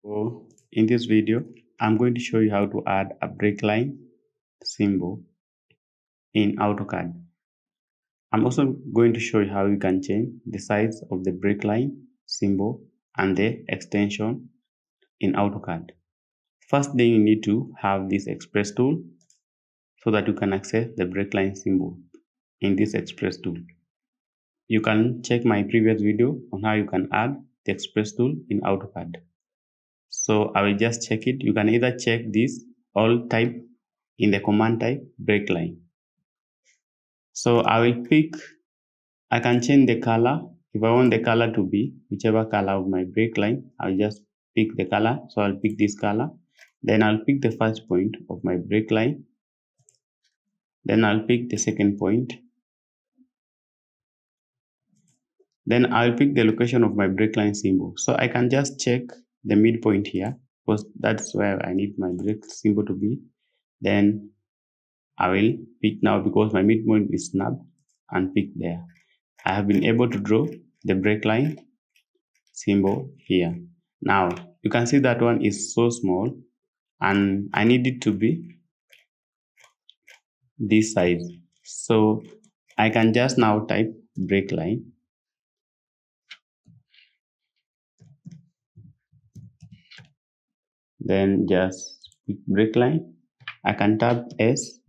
So in this video, I'm going to show you how to add a breakline symbol in AutoCAD. I'm also going to show you how you can change the size of the breakline symbol and the extension in AutoCAD. First thing, you need to have this express tool so that you can access the breakline symbol in this express tool. You can check my previous video on how you can add the express tool in AutoCAD. So I will just check it. You can either check this all type in the command type breakline. So I can change the color. If I want the color to be whichever color of my breakline, I'll just pick the color. So I'll pick this color. Then I'll pick the first point of my breakline. Then I'll pick the second point. Then I'll pick the location of my breakline symbol. So I can just check the midpoint here because that's where I need my break symbol to be. Then I will pick now because my midpoint is snapped and pick there. I have been able to draw the breakline symbol here. Now you can see that one is so small and I need it to be this size. So I can just now type breakline. Then just pick breakline. I can tap S,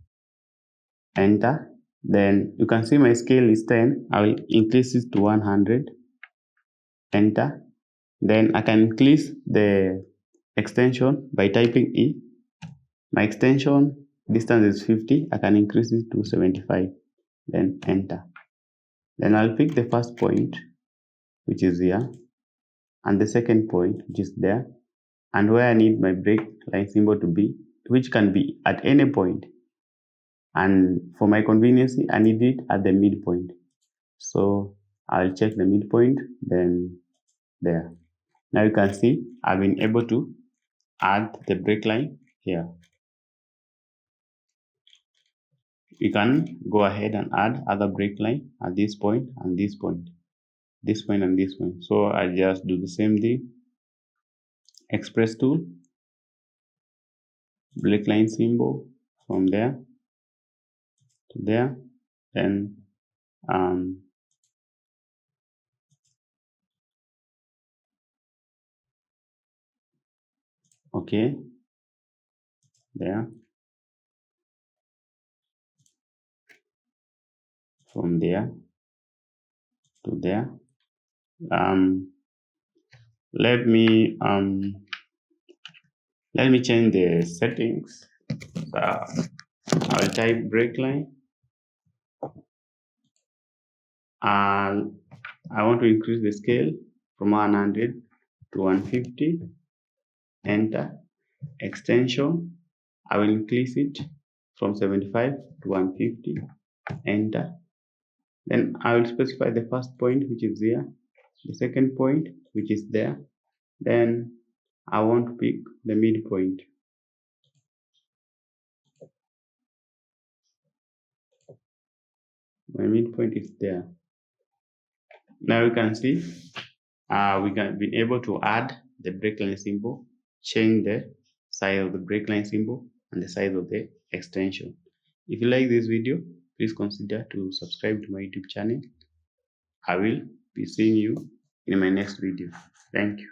enter. Then you can see my scale is 10. I will increase it to 100. Enter. Then I can increase the extension by typing E. My extension distance is 50. I can increase it to 75. Then enter. Then I'll pick the first point, which is here, and the second point, which is there, and where I need my breakline symbol to be, which can be at any point. And for my convenience, I need it at the midpoint. So I'll check the midpoint, then there. Now you can see I've been able to add the breakline here. You can go ahead and add other breakline at this point and this point, this point and this point. So I just do the same thing. Express tool, breakline symbol from there to there, then okay, there, from there to there. Let me change the settings. So I'll type breakline. I want to increase the scale from 100 to 150. Enter. Extension, I will increase it from 75 to 150. Enter. Then I will specify the first point, which is here, the second point, which is there. Then I want to pick the midpoint. My midpoint is there. Now you can see we can be able to add the breakline symbol, change the size of the breakline symbol and the size of the extension. If you like this video, please consider to subscribe to my YouTube channel. I will be seeing you in my next video. Thank you.